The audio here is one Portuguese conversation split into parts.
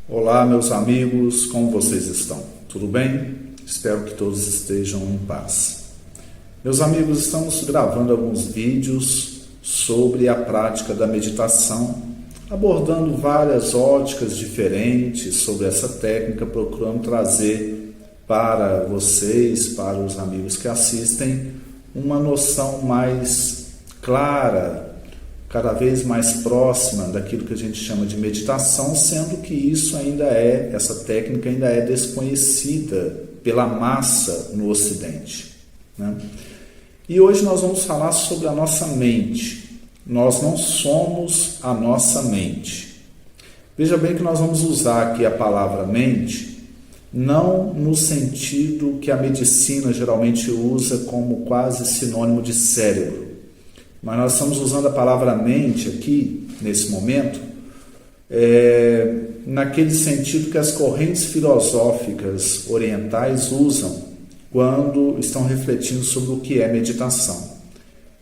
Olá, meus amigos, como vocês estão? Tudo bem? Espero que todos estejam em paz. Meus amigos, estamos gravando alguns vídeos sobre a prática da meditação, abordando várias óticas diferentes sobre essa técnica, procurando trazer para vocês, para os amigos que assistem, uma noção mais clara, cada vez mais próxima daquilo que a gente chama de meditação, sendo que essa técnica ainda é desconhecida pela massa no Ocidente, né? E hoje nós vamos falar sobre a nossa mente. Nós não somos a nossa mente. Veja bem que nós vamos usar aqui a palavra mente, não no sentido que a medicina geralmente usa como quase sinônimo de cérebro. Mas nós estamos usando a palavra mente aqui, nesse momento, naquele sentido que as correntes filosóficas orientais usam quando estão refletindo sobre o que é meditação.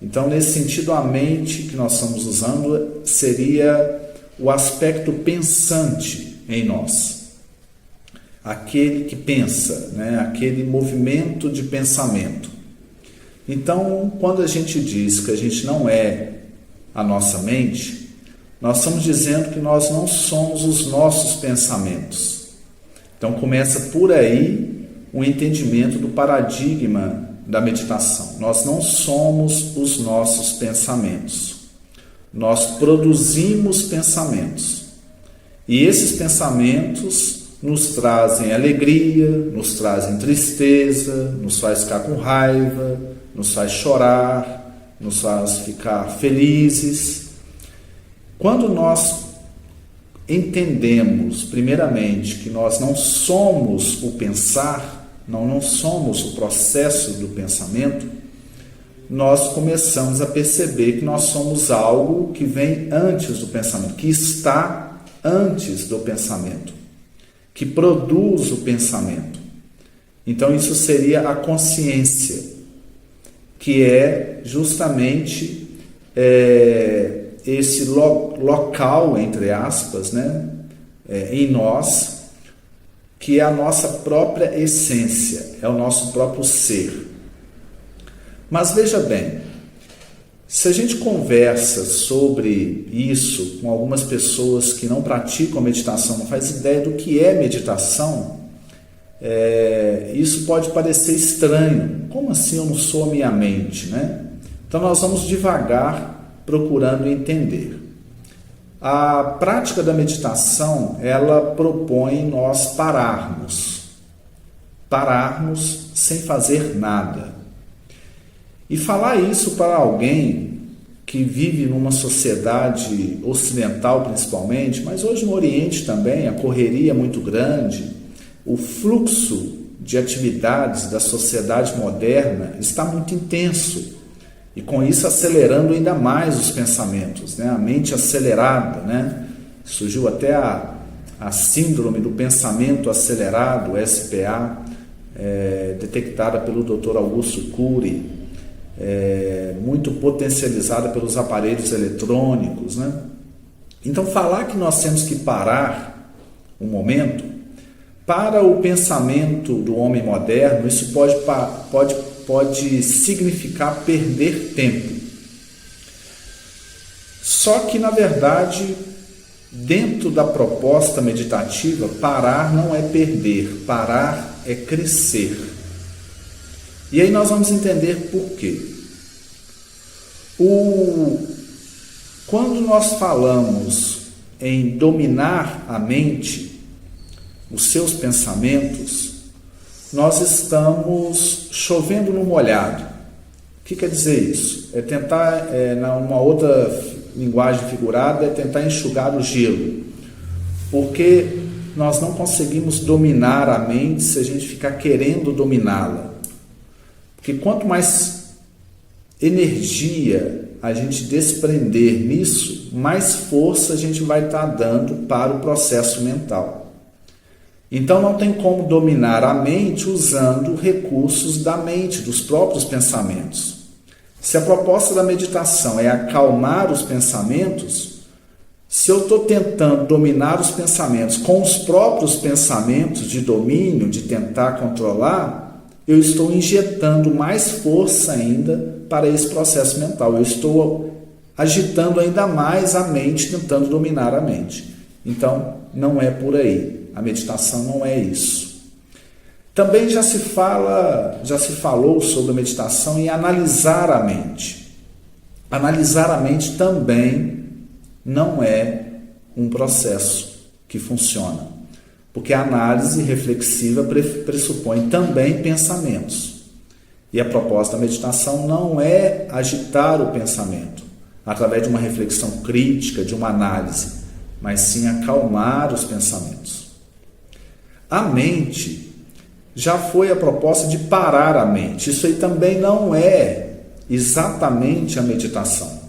Então, nesse sentido, a mente que nós estamos usando seria o aspecto pensante em nós. Aquele que pensa, né? Aquele movimento de pensamento. Então, quando a gente diz que a gente não é a nossa mente, nós estamos dizendo que nós não somos os nossos pensamentos. Então, começa por aí o entendimento do paradigma da meditação. Nós não somos os nossos pensamentos. Nós produzimos pensamentos. E esses pensamentos nos trazem alegria, nos trazem tristeza, nos faz ficar com raiva, nos faz chorar, nos faz ficar felizes. Quando nós entendemos, primeiramente, que nós não somos o pensar, não somos o processo do pensamento, nós começamos a perceber que nós somos algo que vem antes do pensamento, que está antes do pensamento, que produz o pensamento. Então, isso seria a consciência, que é justamente esse local, entre aspas, né, em nós, que é a nossa própria essência, é o nosso próprio ser. Mas veja bem, se a gente conversa sobre isso com algumas pessoas que não praticam meditação, não faz ideia do que é meditação, isso pode parecer estranho. Como assim eu não sou a minha mente, né? Então nós vamos devagar procurando entender. A prática da meditação, ela propõe nós pararmos sem fazer nada. E falar isso para alguém que vive numa sociedade ocidental principalmente, mas hoje no Oriente também, a correria é muito grande, o fluxo de atividades da sociedade moderna está muito intenso e com isso acelerando ainda mais os pensamentos, né? A mente acelerada, né? Surgiu até a síndrome do pensamento acelerado, SPA, detectada pelo Dr. Augusto Cury, muito potencializada pelos aparelhos eletrônicos, né? Então, falar que nós temos que parar um momento, para o pensamento do homem moderno, isso pode significar perder tempo. Só que, na verdade, dentro da proposta meditativa, parar não é perder, parar é crescer. E aí nós vamos entender por quê. Quando nós falamos em dominar a mente, os seus pensamentos, nós estamos chovendo no molhado. O que quer dizer isso? É tentar, numa outra linguagem figurada, é tentar enxugar o gelo. Porque nós não conseguimos dominar a mente se a gente ficar querendo dominá-la. Porque quanto mais energia a gente desprender nisso, mais força a gente vai estar dando para o processo mental. Então não tem como dominar a mente usando recursos da mente, dos próprios pensamentos. Se a proposta da meditação é acalmar os pensamentos, Se eu estou tentando dominar os pensamentos com os próprios pensamentos de domínio, de tentar controlar, eu estou injetando mais força ainda para esse processo mental. Eu estou agitando ainda mais a mente, tentando dominar a mente. Então, não é por aí. A meditação não é isso. Também já se falou sobre a meditação em analisar a mente. Analisar a mente também não é um processo que funciona, porque a análise reflexiva pressupõe também pensamentos. E a proposta da meditação não é agitar o pensamento através de uma reflexão crítica, de uma análise, mas sim acalmar os pensamentos. A mente já foi a proposta de parar a mente. Isso aí também não é exatamente a meditação.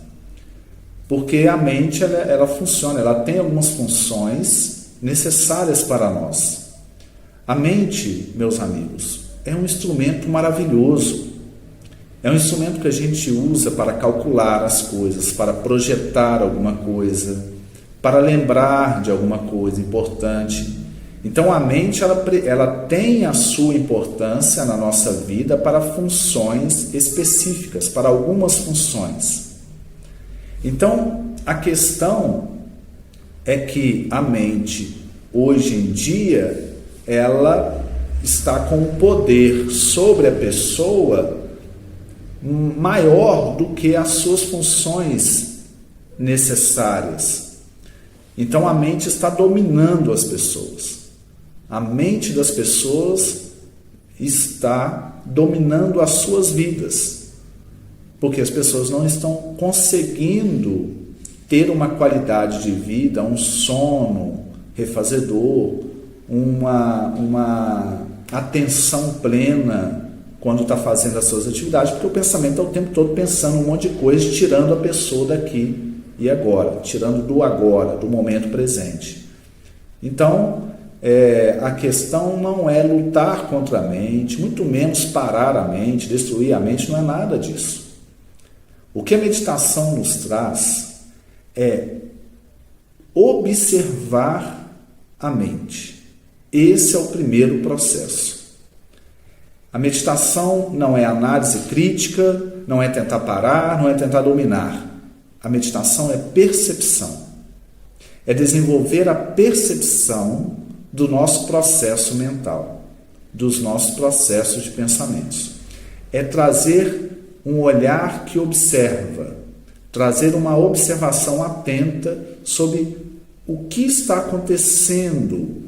Porque a mente ela funciona, ela tem algumas funções necessárias para nós. A mente, meus amigos, é um instrumento maravilhoso. É um instrumento que a gente usa para calcular as coisas, para projetar alguma coisa, para lembrar de alguma coisa importante. Então a mente ela tem a sua importância na nossa vida para funções específicas, para algumas funções. Então, a questão é que a mente, hoje em dia, ela está com um poder sobre a pessoa maior do que as suas funções necessárias. Então, a mente está dominando as pessoas. A mente das pessoas está dominando as suas vidas. Porque as pessoas não estão conseguindo ter uma qualidade de vida, um sono refazedor, uma atenção plena quando está fazendo as suas atividades, porque o pensamento está o tempo todo pensando um monte de coisa, tirando a pessoa daqui e agora, tirando do agora, do momento presente. Então, a questão não é lutar contra a mente, muito menos parar a mente, destruir a mente, não é nada disso. O que a meditação nos traz é observar a mente. Esse é o primeiro processo. A meditação não é análise crítica, não é tentar parar, não é tentar dominar. A meditação é percepção. É desenvolver a percepção do nosso processo mental, dos nossos processos de pensamentos. É trazer um olhar que observa, trazer uma observação atenta sobre o que está acontecendo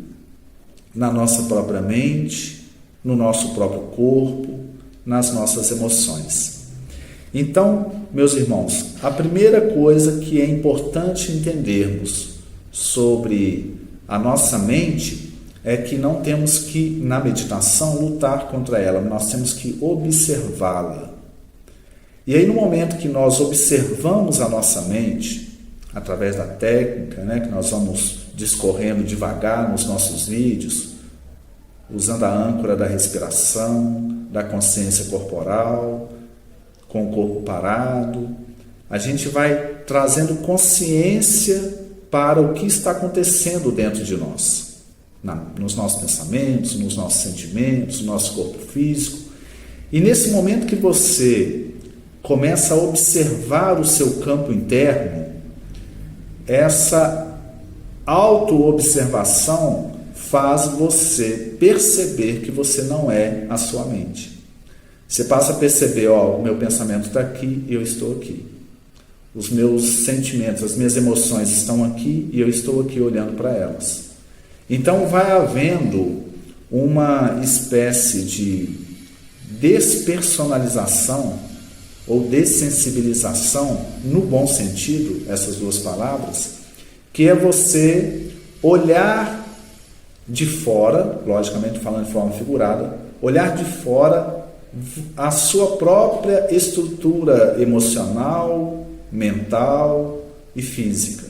na nossa própria mente, no nosso próprio corpo, nas nossas emoções. Então, meus irmãos, a primeira coisa que é importante entendermos sobre a nossa mente é que não temos que, na meditação, lutar contra ela, nós temos que observá-la. E aí, no momento que nós observamos a nossa mente, através da técnica, que nós vamos discorrendo devagar nos nossos vídeos, usando a âncora da respiração, da consciência corporal, com o corpo parado, a gente vai trazendo consciência para o que está acontecendo dentro de nós, nos nossos pensamentos, nos nossos sentimentos, no nosso corpo físico. E nesse momento que você começa a observar o seu campo interno, essa auto-observação faz você perceber que você não é a sua mente. Você passa a perceber, o meu pensamento está aqui e eu estou aqui. Os meus sentimentos, as minhas emoções estão aqui e eu estou aqui olhando para elas. Então vai havendo uma espécie de despersonalização ou dessensibilização, no bom sentido, essas duas palavras, que é você olhar de fora, logicamente falando de forma figurada, olhar de fora a sua própria estrutura emocional, mental e física.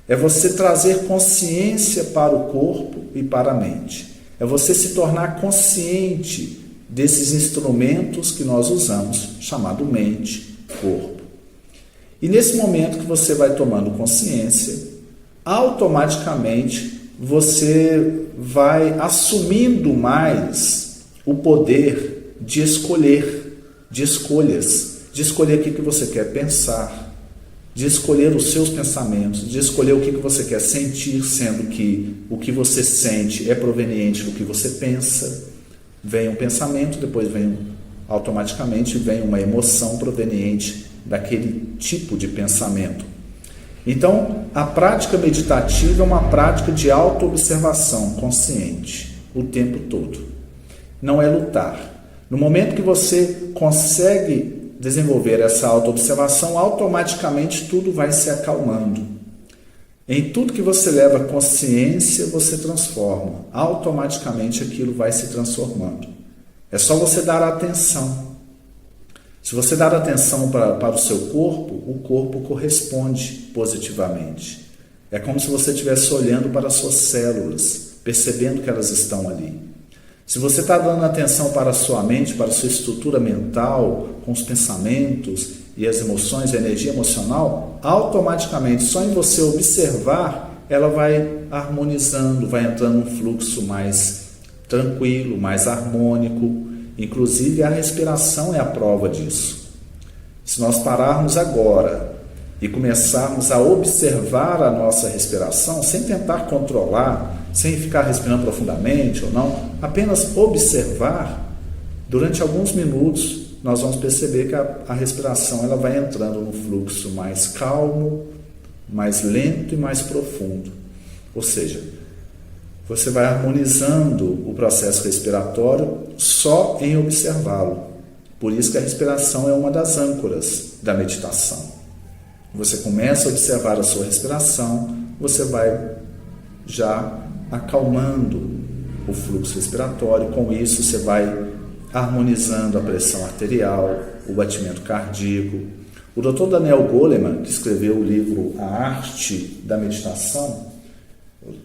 É você trazer consciência para o corpo e para a mente. É você se tornar consciente desses instrumentos que nós usamos, chamado mente, corpo. E nesse momento que você vai tomando consciência, automaticamente você vai assumindo mais o poder de escolher, de escolhas, de escolher o que você quer pensar, de escolher os seus pensamentos, de escolher o que você quer sentir, sendo que o que você sente é proveniente do que você pensa. Vem um pensamento, depois automaticamente vem uma emoção proveniente daquele tipo de pensamento. Então, a prática meditativa é uma prática de autoobservação consciente o tempo todo. Não é lutar. No momento que você consegue desenvolver essa autoobservação, automaticamente tudo vai se acalmando. Em tudo que você leva consciência, você transforma. Automaticamente aquilo vai se transformando. É só você dar atenção. Se você dar atenção para o seu corpo, o corpo corresponde positivamente. É como se você estivesse olhando para as suas células, percebendo que elas estão ali. Se você está dando atenção para a sua mente, para a sua estrutura mental, com os pensamentos e as emoções, a energia emocional, automaticamente, só em você observar, ela vai harmonizando, vai entrando num fluxo mais tranquilo, mais harmônico. Inclusive, a respiração é a prova disso. Se nós pararmos agora e começarmos a observar a nossa respiração, sem tentar controlar, sem ficar respirando profundamente ou não, apenas observar, durante alguns minutos, nós vamos perceber que a respiração ela vai entrando no fluxo mais calmo, mais lento e mais profundo. Ou seja, você vai harmonizando o processo respiratório só em observá-lo. Por isso que a respiração é uma das âncoras da meditação. Você começa a observar a sua respiração, você vai já acalmando o fluxo respiratório. Com isso você vai harmonizando a pressão arterial, o batimento cardíaco. O Dr. Daniel Goleman, que escreveu o livro A Arte da Meditação,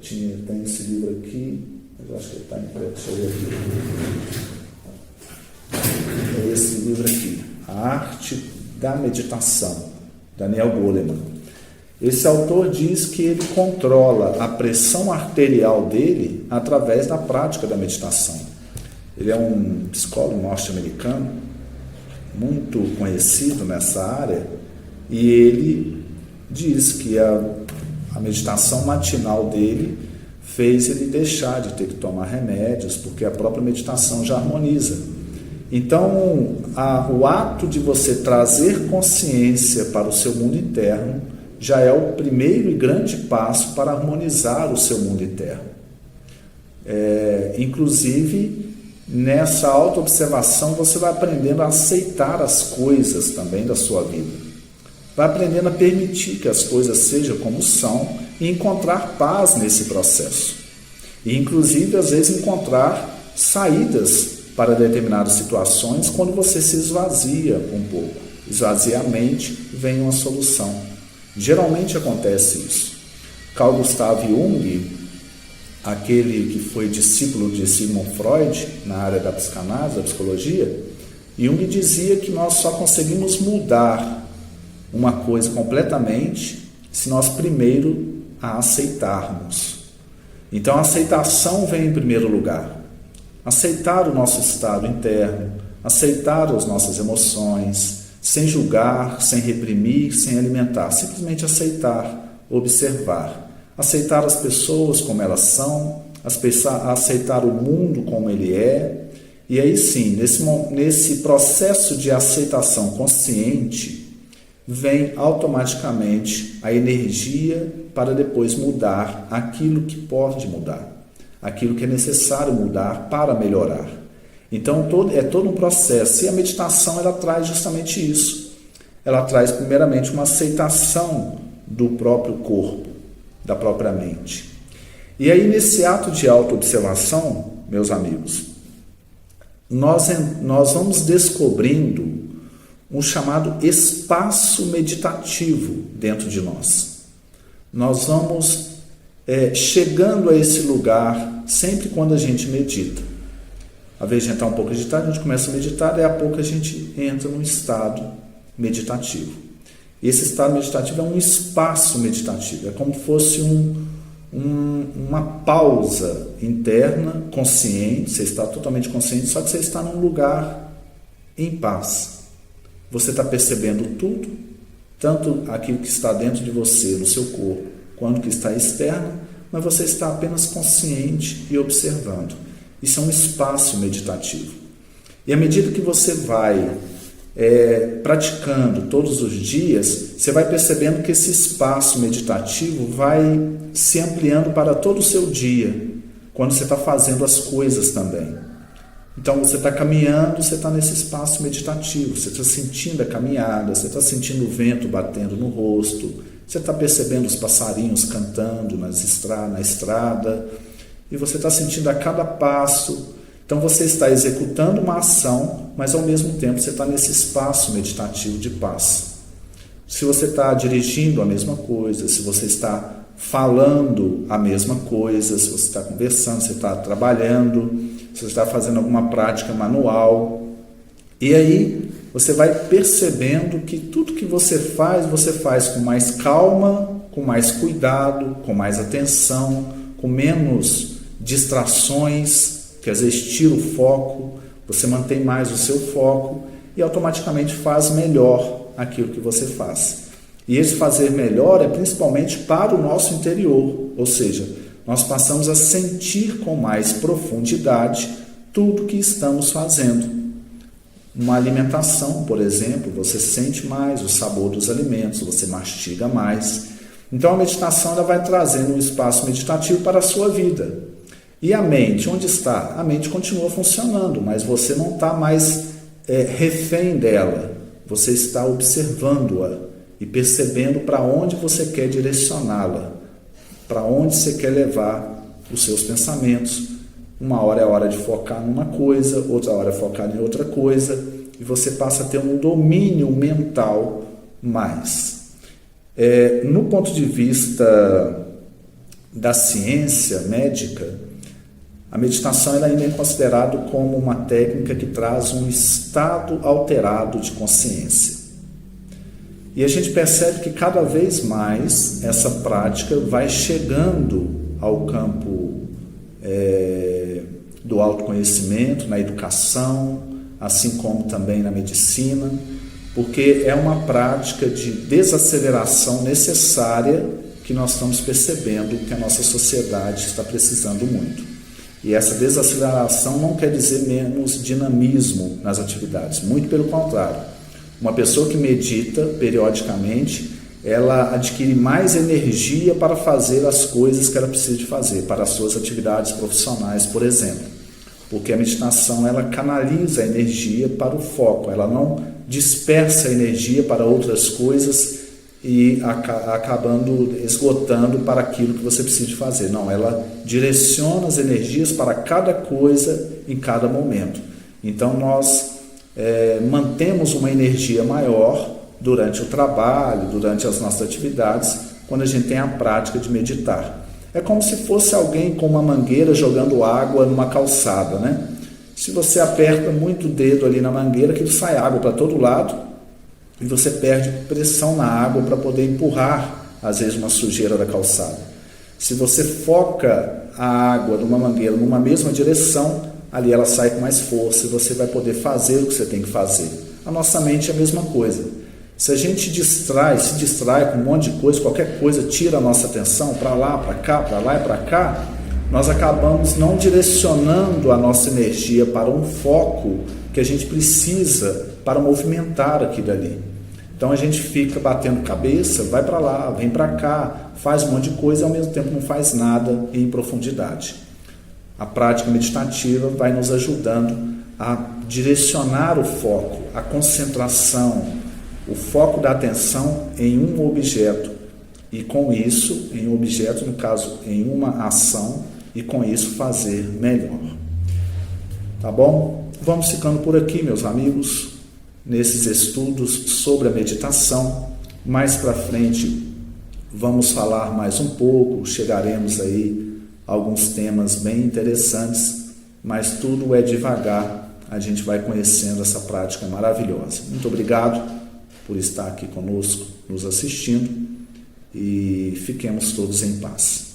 tem esse livro aqui, mas eu acho que ele está em preto, deixa eu ver aqui. É esse livro aqui, A Arte da Meditação, Daniel Goleman. Esse autor diz que ele controla a pressão arterial dele através da prática da meditação. Ele é um psicólogo norte-americano, muito conhecido nessa área, e ele diz que a meditação matinal dele fez ele deixar de ter que tomar remédios, porque a própria meditação já harmoniza. Então, o ato de você trazer consciência para o seu mundo interno já é o primeiro e grande passo para harmonizar o seu mundo interno. Inclusive, nessa autoobservação, você vai aprendendo a aceitar as coisas também da sua vida. Vai aprendendo a permitir que as coisas sejam como são e encontrar paz nesse processo. E, inclusive, às vezes, encontrar saídas para determinadas situações quando você se esvazia um pouco. Esvazia a mente, vem uma solução. Geralmente acontece isso. Carl Gustav Jung, aquele que foi discípulo de Sigmund Freud na área da psicanálise, da psicologia, Jung dizia que nós só conseguimos mudar uma coisa completamente se nós primeiro a aceitarmos. Então a aceitação vem em primeiro lugar. Aceitar o nosso estado interno, aceitar as nossas emoções, sem julgar, sem reprimir, sem alimentar, simplesmente aceitar, observar. Aceitar as pessoas como elas são, aceitar o mundo como ele é. E aí sim, nesse processo de aceitação consciente, vem automaticamente a energia para depois mudar aquilo que pode mudar, aquilo que é necessário mudar para melhorar. Então é todo um processo, e a meditação ela traz justamente isso. Ela traz primeiramente uma aceitação do próprio corpo, da própria mente. E aí nesse ato de autoobservação, meus amigos, nós vamos descobrindo um chamado espaço meditativo dentro de nós. Nós vamos chegando a esse lugar sempre quando a gente medita. Às vezes a gente está um pouco agitado, a gente começa a meditar, daí a pouco a gente entra num estado meditativo. Esse estado meditativo é um espaço meditativo, é como se fosse uma pausa interna, consciente, você está totalmente consciente, só que você está num lugar em paz. Você está percebendo tudo, tanto aquilo que está dentro de você, no seu corpo, quanto que está externo, mas você está apenas consciente e observando. Isso é um espaço meditativo. E à medida que você vai praticando todos os dias, você vai percebendo que esse espaço meditativo vai se ampliando para todo o seu dia, quando você está fazendo as coisas também. Então você está caminhando, você está nesse espaço meditativo, você está sentindo a caminhada, você está sentindo o vento batendo no rosto, você está percebendo os passarinhos cantando na estrada, e você está sentindo a cada passo. Então você está executando uma ação, mas ao mesmo tempo você está nesse espaço meditativo de paz. Se você está dirigindo a mesma coisa, se você está falando a mesma coisa, se você está conversando, se você está trabalhando, se você está fazendo alguma prática manual, e aí você vai percebendo que tudo que você faz com mais calma, com mais cuidado, com mais atenção, com menos distrações, que às vezes tira o foco, você mantém mais o seu foco e automaticamente faz melhor aquilo que você faz. E esse fazer melhor é principalmente para o nosso interior, ou seja, nós passamos a sentir com mais profundidade tudo que estamos fazendo. Uma alimentação, por exemplo, você sente mais o sabor dos alimentos, você mastiga mais. Então a meditação ela vai trazendo um espaço meditativo para a sua vida. E a mente, onde está? A mente continua funcionando, mas você não está mais refém dela. Você está observando-a e percebendo para onde você quer direcioná-la, para onde você quer levar os seus pensamentos. Uma hora é a hora de focar numa coisa, outra hora é focar em outra coisa, e você passa a ter um domínio mental mais. No ponto de vista da ciência médica, a meditação ela ainda é considerada como uma técnica que traz um estado alterado de consciência. E a gente percebe que cada vez mais essa prática vai chegando ao campo do autoconhecimento, na educação, assim como também na medicina, porque é uma prática de desaceleração necessária que nós estamos percebendo que a nossa sociedade está precisando muito. E essa desaceleração não quer dizer menos dinamismo nas atividades, muito pelo contrário. Uma pessoa que medita periodicamente, ela adquire mais energia para fazer as coisas que ela precisa de fazer, para as suas atividades profissionais, por exemplo. Porque a meditação, ela canaliza a energia para o foco, ela não dispersa a energia para outras coisas e acabando esgotando para aquilo que você precisa de fazer. Não, ela direciona as energias para cada coisa em cada momento. Então nós mantemos uma energia maior durante o trabalho, durante as nossas atividades, quando a gente tem a prática de meditar. É como se fosse alguém com uma mangueira jogando água numa calçada, né? Se você aperta muito o dedo ali na mangueira, que sai água para todo lado e você perde pressão na água para poder empurrar, às vezes, uma sujeira da calçada. Se você foca a água de uma mangueira numa mesma direção, ali ela sai com mais força e você vai poder fazer o que você tem que fazer. A nossa mente é a mesma coisa. Se a gente se distrai com um monte de coisa, qualquer coisa tira a nossa atenção para lá, para cá, para lá e para cá, nós acabamos não direcionando a nossa energia para um foco que a gente precisa para movimentar aquilo ali. Então a gente fica batendo cabeça, vai para lá, vem para cá, faz um monte de coisa e ao mesmo tempo não faz nada em profundidade. A prática meditativa vai nos ajudando a direcionar o foco, a concentração, o foco da atenção em um objeto e com isso, em um objeto, no caso, em uma ação e com isso fazer melhor. Tá bom? Vamos ficando por aqui, meus amigos, nesses estudos sobre a meditação. Mais para frente vamos falar mais um pouco, chegaremos aí a alguns temas bem interessantes, mas tudo é devagar, a gente vai conhecendo essa prática maravilhosa. Muito obrigado. por estar aqui conosco, nos assistindo, e fiquemos todos em paz.